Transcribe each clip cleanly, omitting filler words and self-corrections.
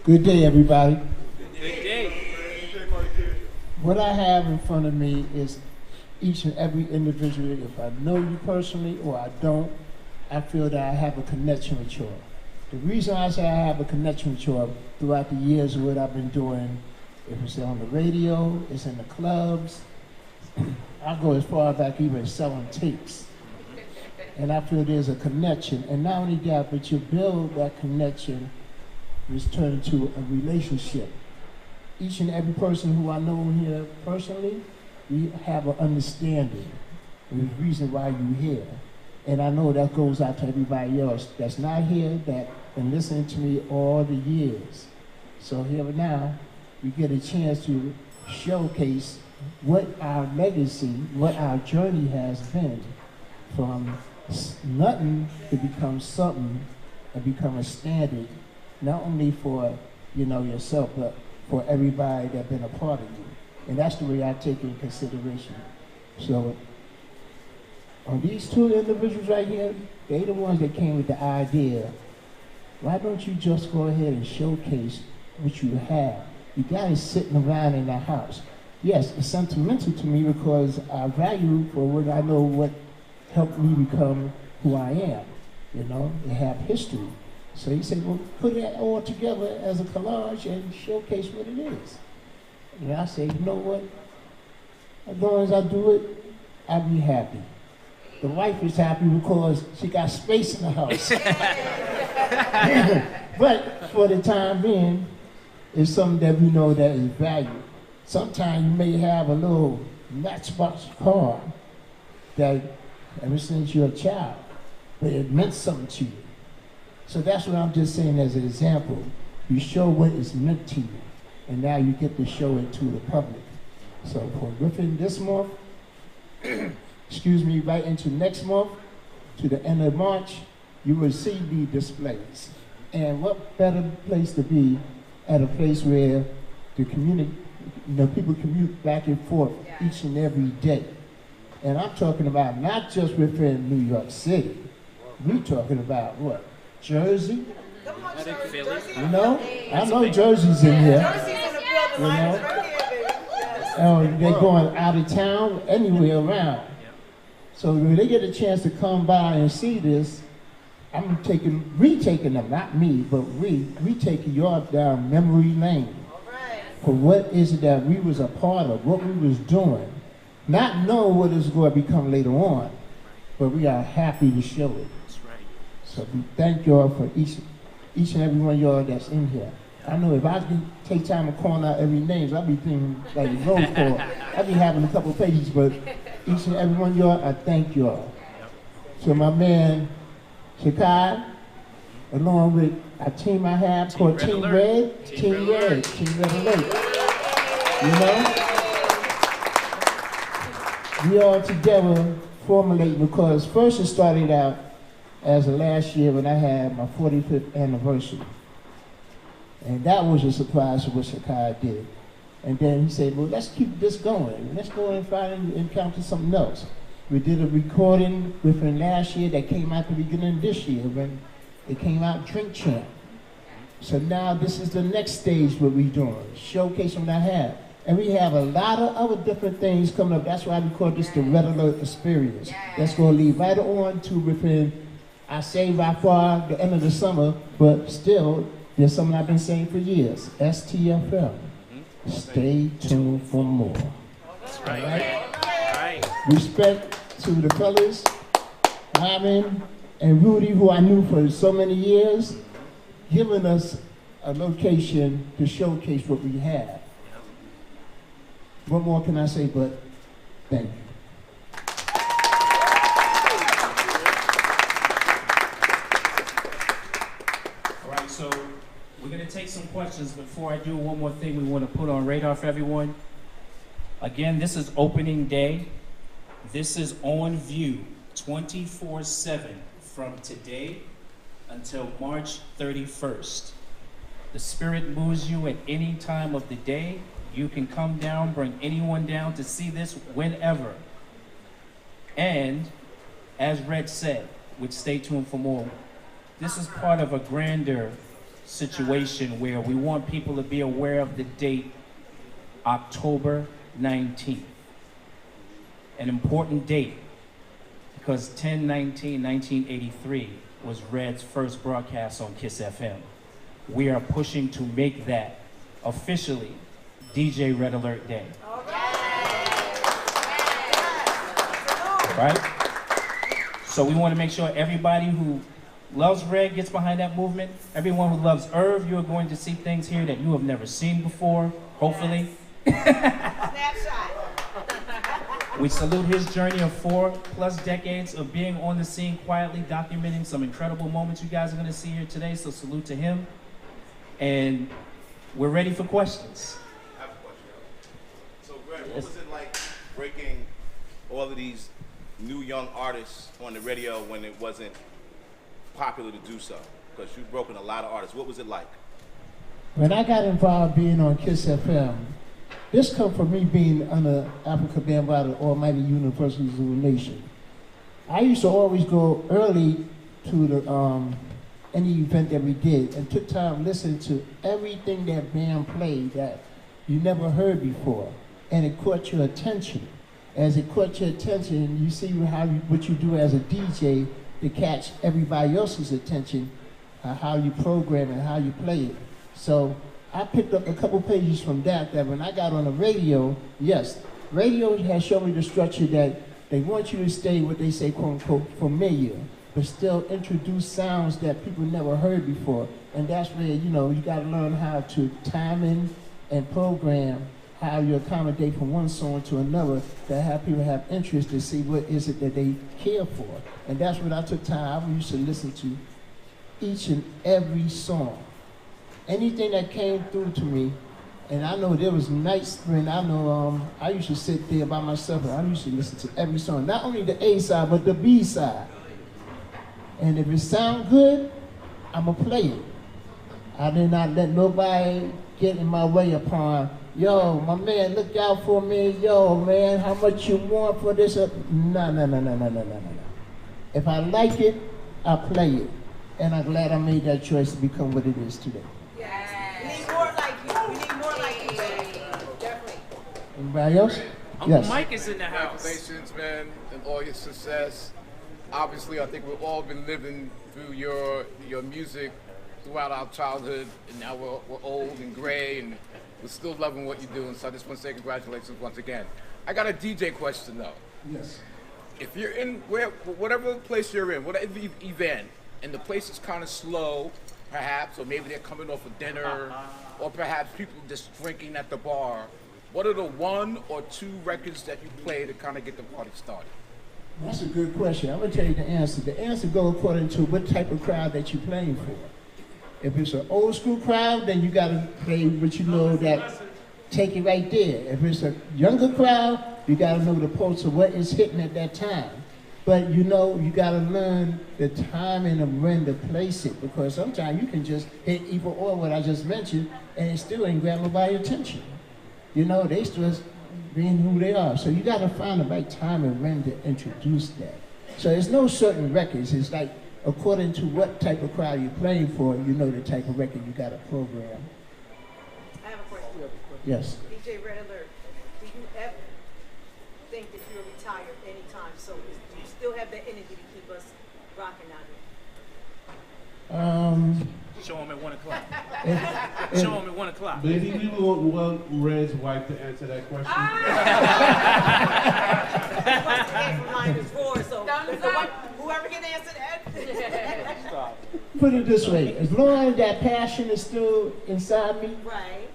Good day, everybody. Good day. What I have in front of me is each and every individual. If I know you personally or I don't, I feel that I have a connection with you. The reason I say I have a connection with you throughout the years of what I've been doing, if it's on the radio, it's in the clubs, I go as far back even selling tapes. And I feel there's a connection. And not only that, but you build that connection, it's turned into a relationship. Each and every person who I know here personally, we have an understanding. There's a reason why you're here. And I know that goes out to everybody else that's not here, that been listening to me all the years. So here and now, we get a chance to showcase what our legacy, what our journey has been from nothing to become something and become a standard, not only for yourself, but for everybody that's been a part of you. And that's the way I take it in consideration. So on these two individuals right here, they the ones that came with the idea. Why don't you just go ahead and showcase what you have? You guys sitting around in the house. Yes, it's sentimental to me because I value for what I know what helped me become who I am. They have history. So he said, well, put it all together as a collage and showcase what it is. And I say, you know what? As long as I do it, I'll be happy. The wife is happy because she got space in the house. But for the time being, it's something that we know that is valued. Sometimes you may have a little matchbox car that ever since you're a child, but it meant something to you. So that's what I'm just saying as an example. You show what is meant to you, and now you get to show it to the public. So for within this month, right into next month, to the end of March, you will see the displays. And what better place to be at a place where the community, people commute back and forth each and every day. And I'm talking about not just within New York City. We're talking about what? Jersey? I know Jersey's in here. And they're going out of town, anywhere around. So when they get a chance to come by and see this, we taking them, not me, but we taking you all down memory lane. For what is it that we was a part of, what we was doing. Not knowing what it's going to become later on, but we are happy to show it. That's right. So we thank y'all for each and every one of y'all that's in here. I know if I could take time to call out every name, I'd be thinking like a roll call. I'd be having a couple pages, but each and every one of y'all, I thank y'all. So my man, Shakai, along with a team I have called Team Red, Team Red Alert. We all together formulate because first it started out as last year when I had my 45th anniversary. And that was a surprise for what Shakai did. And then he said, well, let's keep this going. Let's go and encounter something else. We did a recording within last year that came out at the beginning of this year when it came out Drink Champ. So now this is the next stage what we're doing, showcasing what I have. And we have a lot of other different things coming up. That's why we call this the Red Alert Experience. That's going to lead right on to within, I say by far, the end of the summer, but still, there's something I've been saying for years, STFM. Stay tuned for more. That's right. All right. Respect to the fellas, Lyman and Rudy, who I knew for so many years, giving us a location to showcase what we have. What more can I say but thank you. All right, so we're going to take some questions. Before I do, one more thing we want to put on radar for everyone. Again, this is opening day. This is on view 24/7 from today until March 31st. The Spirit moves you at any time of the day. You can come down, bring anyone down to see this whenever. And as Red said, which stay tuned for more, this is part of a grander situation where we want people to be aware of the date October 19th. An important date because 10/19/1983 was Red's first broadcast on KISS FM. We are pushing to make that officially DJ Red Alert Day. Right? So we want to make sure everybody who loves Red gets behind that movement. Everyone who loves Irv, you're going to see things here that you have never seen before, hopefully. Snapshot. We salute his journey of 4+ decades of being on the scene quietly, documenting some incredible moments you guys are going to see here today, so salute to him. And we're ready for questions. I have a question. So, Greg, what was it like breaking all of these new young artists on the radio when it wasn't popular to do so? Because you've broken a lot of artists. What was it like? When I got involved being on KISS FM, this come from me being under Africa band by the Almighty University Zulu Nation. I used to always go early to the any event that we did and took time listening to everything that band played that you never heard before, and it caught your attention. As it caught your attention, you see what you do as a DJ to catch everybody else's attention, how you program and how you play it. So I picked up a couple pages from that when I got on the radio, yes, radio has shown me the structure that they want you to stay what they say, quote unquote, familiar, but still introduce sounds that people never heard before. And that's where, you gotta learn how to time in and program how you accommodate from one song to another to have people have interest to see what is it that they care for. And that's what I took time. I used to listen to each and every song. Anything that came through to me, and I know there was nights when I used to sit there by myself and I used to listen to every song, not only the A side, but the B side. And if it sound good, I'ma play it. I did not let nobody get in my way upon, yo, my man, look out for me, yo, man, how much you want for this? No. If I like it, I play it. And I'm glad I made that choice to become what it is today. Yes. We need more like you. We need more like you, baby. Definitely. Anybody else? Uncle Mike is in the house. Congratulations, man, and all your success. Obviously, I think we've all been living through your music throughout our childhood, and now we're old and gray, and we're still loving what you're doing. So I just want to say congratulations once again. I got a DJ question though. Yes. If you're in whatever place you're in, whatever event, and the place is kind of slow, perhaps, or maybe they're coming off of dinner, or perhaps people just drinking at the bar, what are the 1 or 2 records that you play to kind of get the party started? That's a good question. I'm gonna tell you the answer. The answer goes according to what type of crowd that you're playing for. If it's an old school crowd, then you gotta play what you know that take it right there. If it's a younger crowd, you gotta know the pulse of what is hitting at that time. But you gotta learn the timing of when to place it, because sometimes you can just hit either or what I just mentioned and it still ain't grab nobody's attention. They still being who they are. So you gotta find the right time and when to introduce that. So there's no certain records. It's like according to what type of crowd you're playing for, the type of record you gotta program. I have a question. Yes. DJ Red Alert, do you ever think that you'll retire anytime soon? Do you still have the energy to keep us rocking out here? Show him at 1 o'clock. If- Show him at 1 o'clock. Maybe we want Red's wife to answer that question. Whoever can answer that. Put it this way, as long as that passion is still inside me, Right.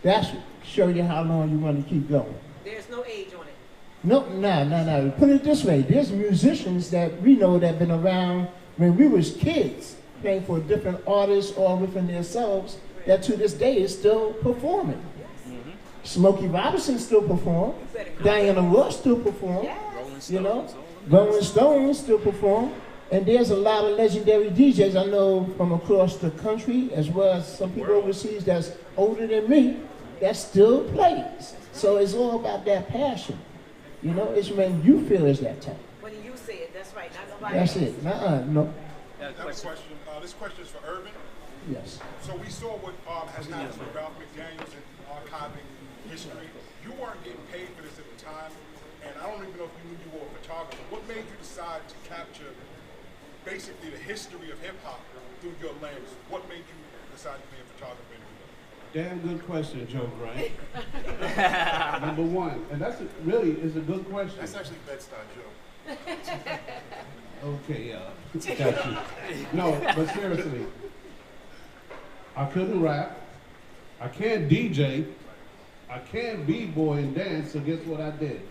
that should show you how long you want to keep going. There's no age on it. No. Put it this way, there's musicians that we know that have been around when we was kids, playing for different artists or within themselves, that to this day is still performing. Smokey Robinson still perform. Diana Ross still perform. Rolling Stones still perform. And there's a lot of legendary DJs I know from across the country, as well as some people overseas that's older than me, that still plays. So it's all about that passion. It's when you feel it's that time. When you say it, that's right. Not nobody That's else. it. No. I have a question. This question is for Irvin. Yes. So we saw what has happened with Ralph McDaniels and archiving history. You weren't getting paid for this at the time, and I don't even know if you knew you were a photographer. What made you decide to capture basically the history of hip hop through your lens? What made you decide to be a photographer? Damn good question, Joe Grant. Number one, and that's really is a good question. That's actually Bed-Stuy, Joe. Okay, got you. No, but seriously, I couldn't rap. I can't DJ. I can't b-boy and dance. So guess what I did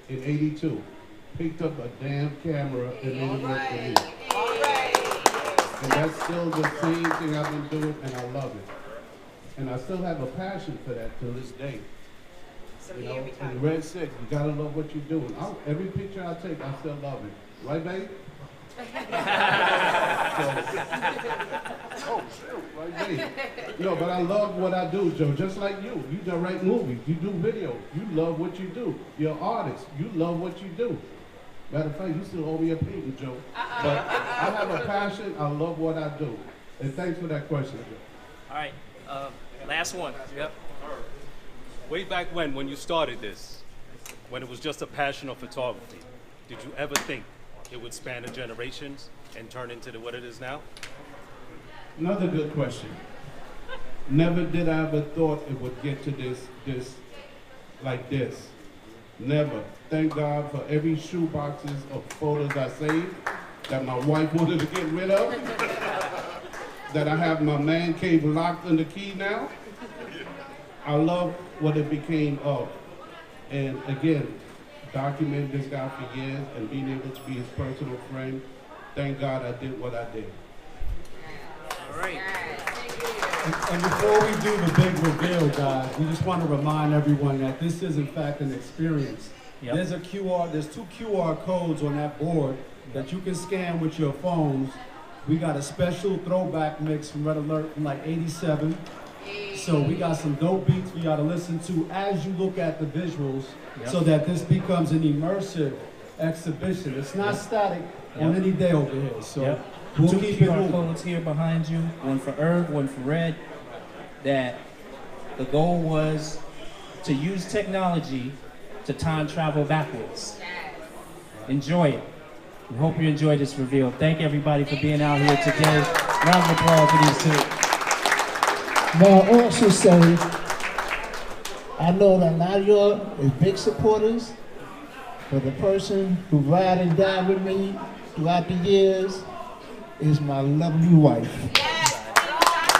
in '82? Picked up a damn camera and made it work for me. And that's still the same thing I've been doing, and I love it. And I still have a passion for that to this day. You know, and Red said, you gotta love what you're doing. Every picture I take, I still love it. Right, babe? Oh, shoot, right, babe? No, but I love what I do, Joe, just like you. You direct movies, you do videos, you love what you do. You're an artist, you love what you do. Matter of fact, you still owe me a painting, Joe. But I have a passion, I love what I do. And thanks for that question, Joe. All right, last one. Yep. Way back when you started this, when it was just a passion of photography, did you ever think it would span the generations and turn into what it is now? Another good question. Never did I ever thought it would get to this like this. Never. Thank God for every shoe boxes of photos I saved that my wife wanted to get rid of. That I have my man cave locked in the key now. I love what it became of. And again, documenting this guy for years and being able to be his personal friend. Thank God I did what I did. All right. And before we do the big reveal, guys, we just want to remind everyone that this is in fact an experience. Yep. There's two QR codes on that board that you can scan with your phones. We got a special throwback mix from Red Alert from like '87. So we got some dope beats we got to listen to as you look at the visuals, so that this becomes an immersive exhibition. It's not static on any day over here. So we'll Two keep it QR moving. codes here behind you, one for Irv, one for Red, that the goal was to use technology to time travel backwards. Enjoy it. We hope you enjoyed this reveal. Thank everybody for being out here today. Round of applause for these two. May I also say, I know that a lot of y'all is big supporters, but the person who ride and die with me throughout the years is my lovely wife.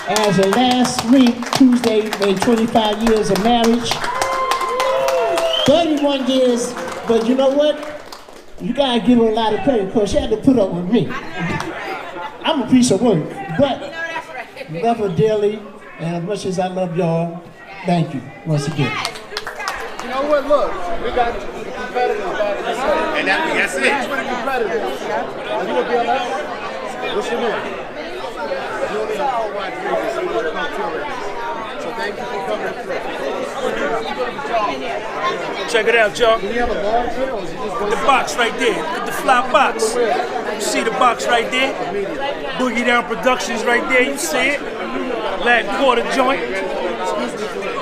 As of last week, Tuesday, made 25 years of marriage, 31 years, but you know what? You gotta give her a lot of credit because she had to put up with me. I'm a piece of work, but love her dearly, and as much as I love y'all, thank you once again. You know what? Look, we got competitors back there. And that's it. It's really competitive. Are you a BLS? What's your name? You only have 4 white drinks, so you want to come to it. So thank you for coming through. Check it out, y'all. Do you have a large one, or is it just one? The box right there. Look at the fly box. You see the box right there? Boogie Down Productions right there. You see it? Latin Quarter joint.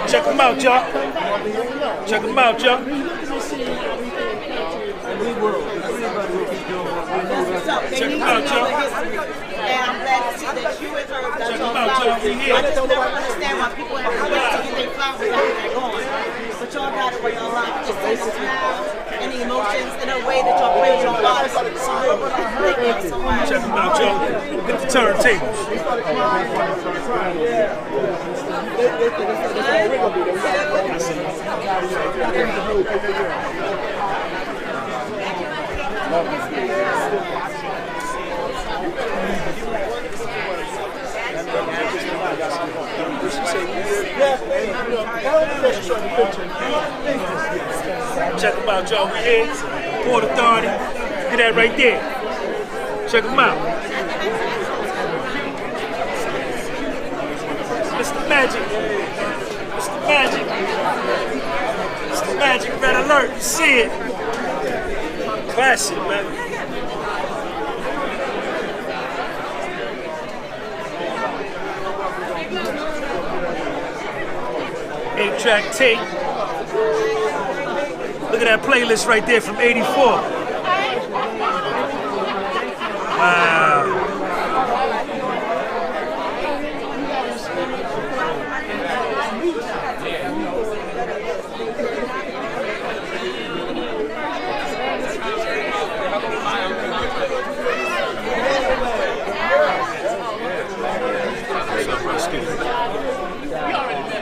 Check them out, y'all. Check them out, y'all. Check them out, y'all. And I'm glad to see that you and her got Check your them out, y'all. flowers. We here. I just never understand why people have to wait to get their flowers after they're gone. But y'all got it where y'all like to see the smiles and the emotions in a way that y'all praise your God. So thank you so much. Check them out, y'all. Get the turntables. Check them out, y'all. We here. Port Authority. Look at that right there. Check them out. It's the magic. It's the magic. It's the magic. Red Alert. You see it. Classic, man. Tape Track Tape. Look at that playlist right there from '84. Wow.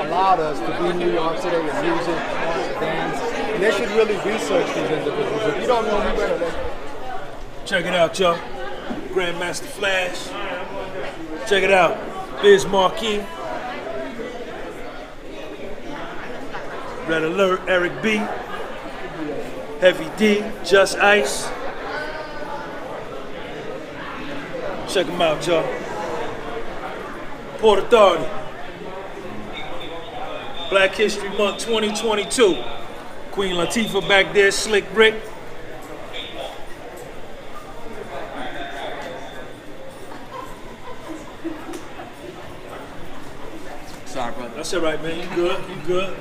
Allowed us to be New York City with music, dance, and they should really research these individuals. If you don't know who better, Check it out, y'all. Grandmaster Flash. Check it out. Biz Marquis. Red Alert, Eric B. Heavy D, Just Ice. Check them out, y'all. Port Authority. Black History Month 2022. Queen Latifah back there, Slick Rick. Sorry, brother. That's all right, man. You good? You good?